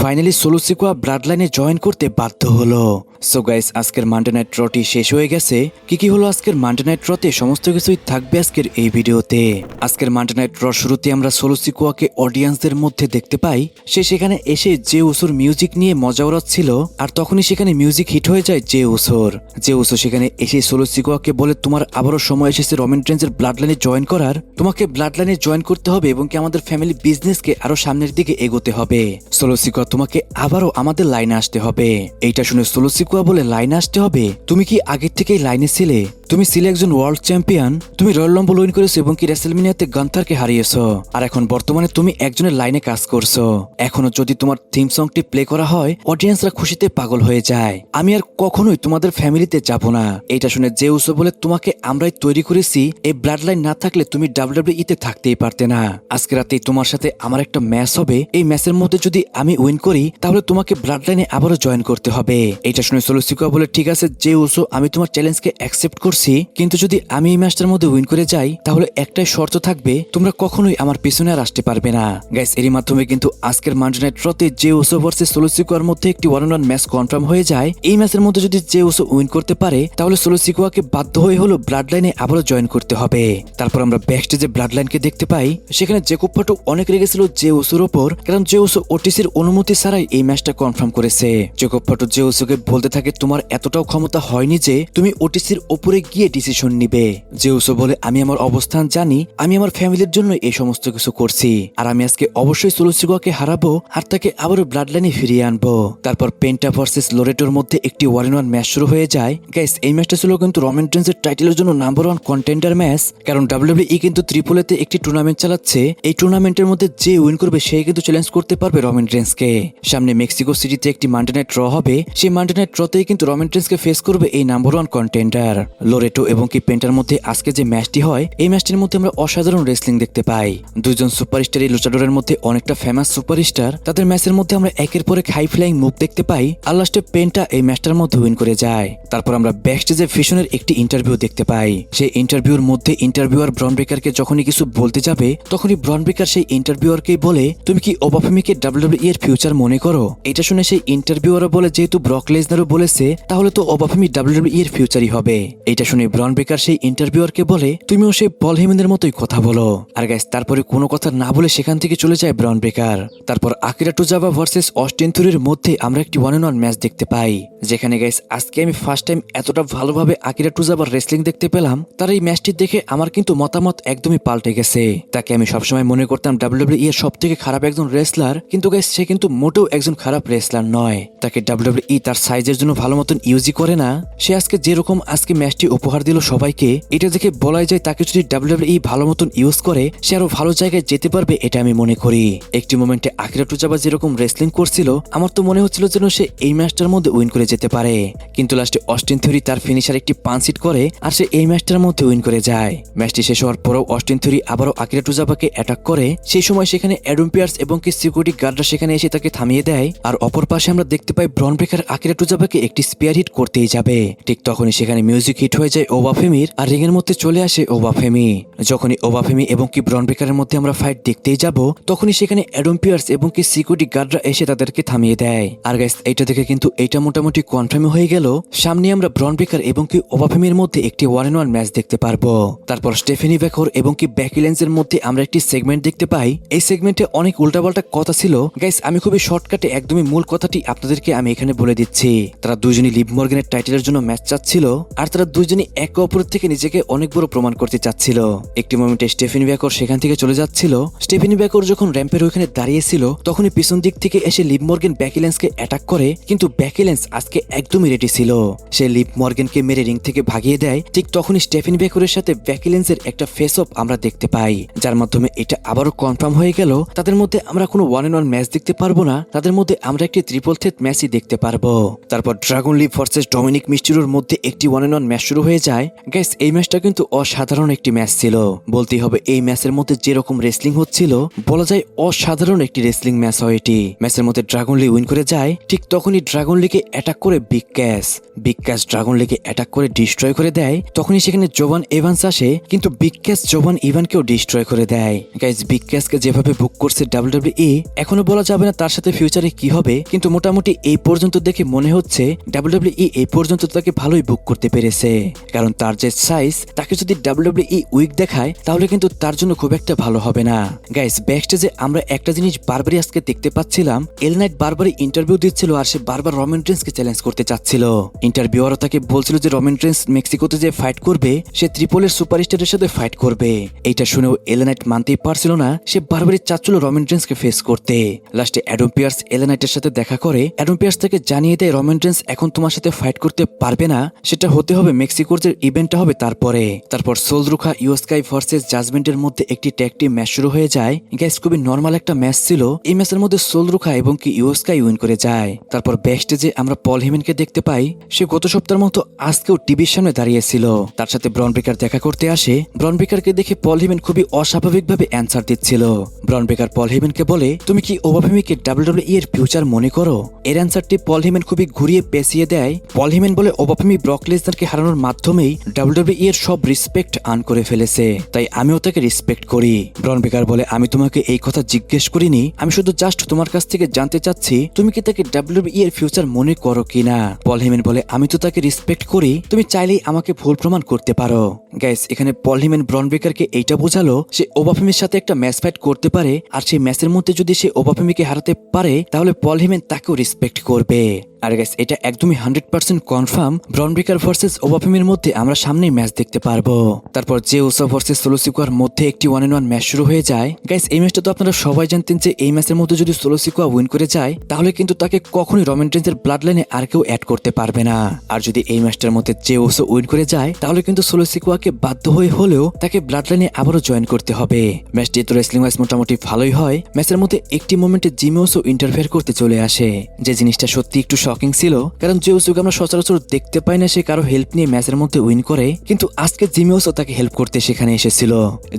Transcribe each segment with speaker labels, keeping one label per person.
Speaker 1: Finally solo সিকোয়া blood লাইনে join করতে বাধ্য হলো। সো গাইস, আজকের মানডে নাইট রটি শেষ হয়ে গেছে। কি হলো আজকের মানডে নাইট রতে সমস্ত কিছুই থাকবে আজকের এই ভিডিওতে। আজকের মানডে নাইট র শুরুতে আমরা সোলো সিকোয়াকে অডিয়েন্সদের মধ্যে দেখতে পাই। সে সেখানে এসে জে উসোর মিউজিক নিয়ে মজা ওড়াচ্ছিল, আর তখনই সেখানে মিউজিক হিট হয়ে যায় জে উসো সেখানে এসে সোলো সিকোয়াকে বলে, তোমার আবারও সময় এসেছে রোমান রেঞ্জের ব্লাড লাইনে জয়েন করার। তোমাকে ব্লাড লাইনে জয়েন করতে হবে এবং কি আমাদের ফ্যামিলি বিজনেসকে আরো সামনের দিকে এগোতে হবে। সোলো সিকোয়া, তোমাকে আবারও আমাদের লাইনে আসতে হবে। এইটা শুনে সোলো সিকোয়া বলে, লাইনে আসতে হবে? তুমি কি আগের থেকেই লাইনে ছিলে? তুমি ছিলে একজন ওয়ার্ল্ড চ্যাম্পিয়ন, তুমি রয়্যাল রাম্বল উইন করেছো এবং কি রেসলমেনিয়াতে গান্থারকে হারিয়েছো, আর এখন বর্তমানে তুমি একজনের লাইনে কাজ করছো। এখনো যদি তোমার থিম সংটি প্লে করা হয়, অডিয়েন্সরা খুশিতে পাগল হয়ে যায়। আমি আর কখনোই তোমাদের ফ্যামিলিতে যাব না। এটা শুনে জে উসো বলে, তোমাকে আমরাই তৈরি করেছি, এই ব্লাড লাইন না থাকলে তুমি ডাব্লিউডাব্লিউই তে থাকতেই পারতে না। আজকে রাতেই তোমার সাথে আমার একটা ম্যাচ হবে। এই ম্যাচের মধ্যে যদি আমি উইন করি, তাহলে তোমাকে ব্লাড লাইনে আবারও জয়েন করতে হবে। এটা শুনে সোলো সিকোয়া বলে, ঠিক আছে জে উসো, আমি তোমার চ্যালেঞ্জকে অ্যাকসেপ্ট করছি, কিন্তু যদি আমি এই ম্যাচটার মধ্যে উইন করে যাই, তাহলে একটাই শর্ত থাকবে, তোমরা কখনোই আমার পিছনে আর আসতে পারবে না। গাইস, এরই মাধ্যমে কিন্তু আজকের মানডে নাইট রতে জে উসো ভার্সেস সোলো সিকোয়ার মধ্যে একটি 1-on-1 ম্যাচ কনফার্ম হয়ে যায়। এই ম্যাচের মধ্যে যদি জে উসো উইন করতে পারে, তাহলে সোলো সিকোয়াকে বাধ্য হয়ে হলো ব্লাড লাইনে আবারও জয়েন করতে হবে। তারপর আমরা ব্যাকস্টেজে ব্লাড লাইনকে দেখতে পাই। সেখানে জেকব ফাটক অনেক রেগেছিল জে উসোর ওপর, কারণ জে উসো ওটিসির অনুমতি ছাড়াই এই ম্যাচটা কনফার্ম করেছে। জেকব ফাটক জে উসোকে বলতে থাকে, তোমার এতটাও ক্ষমতা হয়নি যে তুমি ওটিসির ওপরে গিয়ে ডিসিশন নিবে। জে উসো বলে, আমি আমার অবস্থান জানি, আমি আমার ফ্যামিলির জন্য এই সমস্ত কিছু করছি, আর আমি আজকে অবশ্যই সোলো সিকোয়াকে হারাবো আর তাকে আবারও ব্লাড লাইনে ফিরিয়ে আনবো। তারপর পেন্টা ভার্সেস লোরেটোর মধ্যে একটি 1-on-1 ম্যাচ শুরু হয়ে যায়। গাইস, এই ম্যাচটা ছিল কিন্তু রোমান রেঞ্জের টাইটেলের জন্য নাম্বার 1 কন্টেন্ডার ম্যাচ, কারণ ডাব্লিউডাব্লিউই কিন্তু ত্রিপল এতে একটি টুর্নামেন্ট চালাচ্ছে। এই টুর্নামেন্টের মধ্যে যে উইন করবে সে কিন্তু চ্যালেঞ্জ করতে পারবে রোমান রেঞ্জকে। সামনে মেক্সিকো সিটিতে একটি মানডে নাইট র হবে। সেই মানডে নাইট রতেই কিন্তু রোমান রেঞ্জকে ফেস করবে এই নাম্বার 1 কন্টেন্ডার লোরেটো এবং কি পেন্টার মধ্যে। আজকে যে ম্যাচটি হয়, এই ম্যাচটির মধ্যে আমরা অসাধারণ রেসলিং দেখতে পাই। দুইজন সুপারস্টার এই লুচাডোরের মধ্যে অনেকটা ফেমাস সুপারস্টার, তাদের ম্যাচের মধ্যে আমরা একের পর এক হাই ফ্লাইং মুভ দেখতে পাই, আর লাস্টে পেন্টা এই ম্যাচটার মধ্যে উইন করে যায়। তারপর আমরা ব্যাকস্টেজে ফিশনের একটি ইন্টারভিউ দেখতে পাই। সেই ইন্টারভিউর মধ্যে ইন্টারভিউয়ার ব্রন ব্রেকারকে যখনই কিছু বলতে যাবে, তখনই ব্রন ব্রেকার সেই ইন্টারভিউয়ারকেই বলে, তুমি কি ওবাফেমিকে ডাব্লিউডাব্লিউই এর ফিউচার মনে করো? এটা শুনে সেই ইন্টারভিউয়ারও বলে, যেহেতু ব্রক লেসনারও বলেছে, তাহলে তো ওবাফেমি ডাব্লিউডাব্লিউই এর ফিউচারই হবে। এটা শুনে ব্রন ব্রেকার সেই ইন্টারভিউয়ারকে বলে, তুমিও সেই পল হেমনের মতোই কথা বলো। আর গাইস, তারপরে কোনো কথা না বলে সেখান থেকে চলে যায় ব্রন ব্রেকার। তারপর আকিরা টুজাবা ভার্সেস অস্টিন থিওরির মধ্যে আমরা একটি 1-on-1 ম্যাচ দেখতে পাই, যেখানে গাইস আজকে আমি ফার্স্ট টাইম এতটা ভালোভাবে আকিরা টুজাবার রেসলিং দেখতে পেলাম। তার এই ম্যাচটি দেখে আমার কিন্তু মতামত একদমই পাল্টে গেছে। তাকে আমি সবসময় মনে করতাম ডাব্লিউডাব্লিউই এর সবথেকে খারাপ একজন রেসলার, কিন্তু গাইস সে কিন্তু মোটেও একজন খারাপ রেসলার নয়। তাকে ডাব্লিউডাব্লিউই তার সাইজের জন্য ভালো মতন ইউজই করে না। সে আজকে যেরকম আজকে ম্যাচটি উপহার দিল সবাইকে, এটা দেখে বলাই যায় তাকে যদি ডাব্লিউডাব্লিউই ভালো মতন ইউজ করে, সে আরো ভালো জায়গায় যেতে পারবে, এটা আমি মনে করি। একটি মোমেন্টে আকিরা টুজাবা যেরকম রেসলিং করছিল, আমার তো মনে হচ্ছিল যেন সে এই ম্যাচটার মধ্যে উইন করে যেতে পারে, কিন্তু লাস্টে অস্টিন থিওরি তার ফিনিশার একটি পাঞ্চ হিট করে আর সে এই ম্যাচটার মধ্যে উইন করে যায়। ম্যাচটি শেষ হওয়ার পরেও অস্টিন থিওরি আবারও আকিরা টুজাবাকে অ্যাটাক করে। সেই সময় সেখানে অ্যাডাম পিয়ার্স এবং কি সিকিউরিটি গার্ডরা সেখানে এসে তাকে থামিয়ে দেয়, আর অপর পাশে আমরা দেখতে পাই ব্রন ব্রেকার আকিরা টুজাবাকে একটি স্পেয়ার হিট করতেই যাবে। ঠিক তখনই সেখানে মিউজিক হিট হয়ে যায় ওবাফেমির, আর রিং এর মধ্যে চলে আসে ওবাফেমি। যখনই ওবাফেমি এবং কি ব্রন ব্রেকারের মধ্যে আমরা ফাইট দেখতেই যাব, তখনই সেখানে অ্যাডাম পিয়ার্স এবং কি সিকিউরিটি গার্ডরা এসে তাদেরকে থামিয়ে দেয়। আর গাইস, এইটা দেখে কিন্তু এইটা মোটামুটি কনফার্ম হয়ে গেল, সামনে আমরা ব্রন ব্রেকার এবং কি ওবাফেমির মধ্যে একটি 1-on-1 ম্যাচ দেখতে পারবো। তারপর স্টেফেনি বেকর এবং কি বেকি লিঞ্চের মধ্যে আমরা একটি সেগমেন্ট দেখতে পাই। এই সেগমেন্টে অনেক উল্টাপাল্টা কথা ছিল। গাইস, আমি খুবই শর্টকাটে একদমই মূল কথাটি আপনাদেরকে আমি এখানে বলে দিচ্ছি। তারা দুইজনই লিভ মর্গানের টাইটেলের জন্য ম্যাচ চাচ্ছিল, আর তারা দুইজনই একে অপরের থেকে নিজেকে অনেক বড় প্রমাণ করতে চাচ্ছিল। একটি মোমেন্টে স্টেফেনি বেকর সেখান থেকে চলে যাচ্ছিল। স্টেফেনি বেকর যখন র্যাম্পের ওইখানে দাঁড়িয়েছিল, তখনই পিছন দিক থেকে এসে লিভ মর্গান বেকি লিঞ্চকে অ্যাটাক করে, কিন্তু বেকি লিঞ্চ আজকে একদমই রেডি ছিল। সে লিভ মর্গানকে মেরে রিং থেকে ভাগিয়ে দেয়। ঠিক তখনই স্টেফেনি বেকরের সাথে বেকি লিঞ্চের একটা ফেস অফ আমরা দেখতে পাই, যার মাধ্যমে এটা আবারও কনফার্ম হয়ে গেল তাদের মধ্যে আমরা কোনো 1-on-1 ম্যাচ দেখতে পারবো না, তাদের মধ্যে আমরা একটি ট্রিপল থ্রেট ম্যাচই দেখতে পারবো। তারপর ড্রাগন লি ভার্সেস ডমিনিক মিস্টিরিওর মধ্যে একটি 1-on-1 ম্যাচ শুরু হয়ে যায়। গাইস, এই ম্যাচটা কিন্তু অসাধারণ একটি ম্যাচ ছিল, বলতেই হবে। এই ম্যাচের মধ্যে যেরকম রেসলিং হচ্ছিল, বলা যায় অসাধারণ একটি রেসলিং ম্যাচ হয় এটি। ম্যাচের মধ্যে ড্রাগন লি উইন করে যায়। ঠিক তখনই ড্রাগন লিকে অ্যাটাক করে বিগ ক্যাশ ড্রাগন লিকে অ্যাটাক করে ডিস্ট্রয় করে দেয়। তখনই সেখানে জোভান এভান্স আসে, কিন্তু বিগ ক্যাশ জোভান ইভানকেও ডিস্ট্রয় করে দেয়। গাইস, বিগ ক্যাশকে যেভাবে বুক করছে ডাব্লিউডাব্লিউই, এখনো বলা যাবে না তার সাথে ফিউচারে কি হবে, কিন্তু মোটামুটি এই পর্যন্ত দেখে মনে হচ্ছে ডাব্লিউডাব্লিউই এই পর্যন্ত তাকে ভালোই বুক করতে পেরেছে। কারণ তার যে সাইজ, তাকে যদি ডাব্লিউডাব্লিউই উইক দেখায় তাহলে কিন্তু তার জন্য খুব একটা ভালো হবে না। গাইস, ব্যাকস্টেজে আমরা একটা জিনিস বারবারই আজকে দেখতে পাচ্ছিলাম, এল নাইট বারবারই ইন্টারভিউ দিচ্ছিল আর সে বারবার রমান রেন্সকে চ্যালেঞ্জ করতে চাচ্ছিল। ইন্টারভিউয়ারও তাকে বলছিল যে রমান রেন্স মেক্সিকোতে যে ফাইট করবে সে ত্রিপলের সুপারস্টারের সাথে ফাইট করবে। এইটা শুনেও এল নাইট মানতেই পারছিল না, সে বারবারই চাচ্ছিল রমান রেন্সকে ফেস করতে। লাস্টে অ্যাডাম পিয়ার্স এল নাইটের সাথে দেখা করে অ্যাডাম পিয়ার্স তাকে জানিয়ে দেয় রমান রেন্স এখন তোমার সাথে ফাইট করতে পারবে না, সেটা হতে হবে মেক্সিকোর যে ইভেন্টটা হবে তারপর সোলরুখা ইউস্কাই ভার্সেস জাজমেন্টের মধ্যে একটি ট্যাগ টিম ম্যাচ শুরু হয়ে যায়। গাইস, খুবই নরমাল একটা ম্যাচ ছিল। এই ম্যাচের মধ্যে সোলরুখা এবং কি ইউস্কাই উইন করে যায়। তারপর ব্যাকস্টেজে আমরা পল হেমেনকে দেখতে পাই, সে গত সপ্তাহের মতো আজকেও টিভির সামনে দাঁড়িয়েছিল। তার সাথে ব্রন ব্রেকার দেখা করতে আসে। ব্রন ব্রেকারকে দেখে পল হেমেন খুবই অস্বাভাবিকভাবে অ্যান্সার দিচ্ছিল। ব্রন ব্রেকার পল হেমেনকে বলে, তুমি কি ওবাফেমিকে ডাব্লিউডাব্লিউই এর ফিউচার মনে করো? এর অ্যান্সারটি পল হেমেন খুবই ঘুরিয়ে পেঁচিয়ে দেয়। পল হেমেন বলে ওবাফেমি ব্রক লেসনারকে হারানোর মাধ্যমেই ডাব্লিউডাব্লিউই এর সব রেসপেক্ট আর্ন করে ফেলেছে, তাই আমিও তাকে রেসপেক্ট করি। ব্রন ব্রেকার বলে, আমি তোমাকে এই কথা জিজ্ঞেস করিনি, আমি শুধু জাস্ট তোমার কাছ থেকে জানতে চাচ্ছি তুমি কি তাকে ডাব্লিউডাব্লিউই এর ফিউচার মনে করো কিনা। পল হেমেন বলে, আমি তো তাকে রেসপেক্ট করি, তুমি চাইলেই আমাকে ভুল প্রমাণ করতে পারো। গাইস, এখানে পল হেমেন ব্রন ব্রেকারকে এইটা বোঝালো সে ওবাফেমির সাথে একটা ম্যাচ ফাইট করতে পারে, আর সেই ম্যাচের মধ্যে যদি সে ওবাফেমিকে হারাতে পারে তাহলে পল হেমেন তাকেও রেসপেক্ট করবে। আর গাইস, এটা একদমই 100% কনফার্ম, ব্রন ব্রেকার ভার্সেস ওবাফেমির মধ্যে আমরা সামনেই ম্যাচ দেখতে পারবো। তারপর জে উসো ভার্সেস সোলো সিকোয়ার মধ্যে একটি 1-on-1 ম্যাচ শুরু হয়ে যায়। গাইস, এই ম্যাচটা তো আপনারা সবাই জানতেন যে এই ম্যাচের মধ্যে যদি সোলো সিকোয়া উইন করে যায় তাহলে কিন্তু তাকে কখনোই রমান রেন্সের ব্লাড লাইনে আর কেউ অ্যাড করতে পারবে না। আর যদি এই ম্যাচটার মধ্যে জে উসো উইন করে যায় তাহলে কিন্তু সোলো সিকোয়াকে বাধ্য হয়ে হলেও তাকে ব্লাড লাইনে আবারও জয়েন করতে হবে। ম্যাচটি তো রেসলিং ওয়াইজ মোটামুটি ভালোই হয়। ম্যাচের মধ্যে একটি মোমেন্টে জিমি উসো ইন্টারফেয়ার করতে চলে আসে, যে জিনিসটা সত্যি একটু শকিং ছিল, কারণ জে উসোকে আমরা সচরাচর দেখতে পাই না সে কারো হেল্প নিয়ে ম্যাচের মধ্যে উইন করে, কিন্তু আজকে জিমি উসো তাকে হেল্প করতে সেখানে এসেছিল।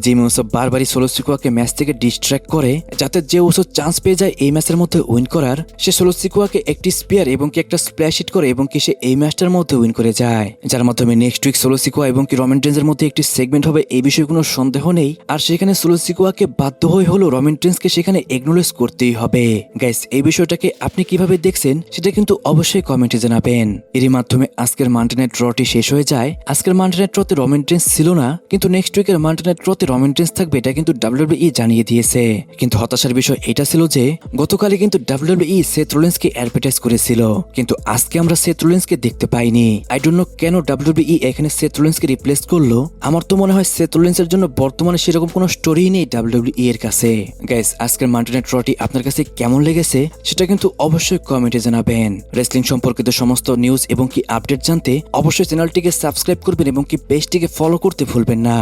Speaker 1: জিমি উসো বারবারই সোলো সিকোয়াকে ম্যাচ থেকে ডিস্ট্র্যাক্ট করে যাতে জে উসো চান্স পেয়ে যায় এই ম্যাচের মধ্যে উইন করার। সে সোলো সিকোয়াকে একটি স্পিয়ার এবং কি একটা স্প্ল্যাশ হিট করে এবং কি সে এই ম্যাচটার মধ্যে উইন করে যায়, যার মাধ্যমে নেক্সট উইক সোলো সিকোয়া এবং কি রমান রেন্সের মধ্যে একটি সেগমেন্ট হবে, এই বিষয়ে কোনো সন্দেহ নেই। আর সেখানে সোলো সিকোয়াকে বাধ্য হয়ে হলো রমান রেন্সকে সেখানে এগনোলেজ করতেই হবে। গাইস, এই বিষয়টাকে আপনি কিভাবে দেখছেন সেটা কিন্তু অবশ্যই কমেন্টে জানাবেন। এরই মাধ্যমে আজকের মানডে নাইট ড্রটি শেষ হয়ে যায়। আজকের মানডে নাইট ড্রতে রমান রেন্স ছিল না, কিন্তু নেক্সট উইকের মানডে নাইট ড্রতে রমান রেন্স থাকবে এটা কিন্তু ডাব্লিউডাব্লিউই জানিয়ে দিয়েছে। কিন্তু হতাশার বিষয় এটা ছিল যে গতকালই কিন্তু ডাব্লিউডাব্লিউই সেথ রোলিন্সকে অ্যাডভার্টাইজ করেছিল, কিন্তু আজকে আমরা সেথ রোলিন্সকে দেখতে পাইনি। আই ডোন্ট নো কেন ডাব্লিউডাব্লিউই এখানে সেথ রোলিন্সকে রিপ্লেস করলো। আমার তো মনে হয় সেথ রোলিন্সের জন্য বর্তমানে সেরকম কোনো স্টোরি নেই ডাব্লিউডাব্লিউই এর কাছে। গাইস, আজকের মানডে নাইট ড্রটি আপনার কাছে কেমন লেগেছে সেটা কিন্তু অবশ্যই কমেন্টে জানাবেন। রেসলিং সম্পর্কিত সমস্ত নিউজ এবং কি আপডেট জানতে অবশ্যই চ্যানেলটিকে সাবস্ক্রাইব করবেন এবং কি পেজটিকে ফলো করতে ভুলবেন না।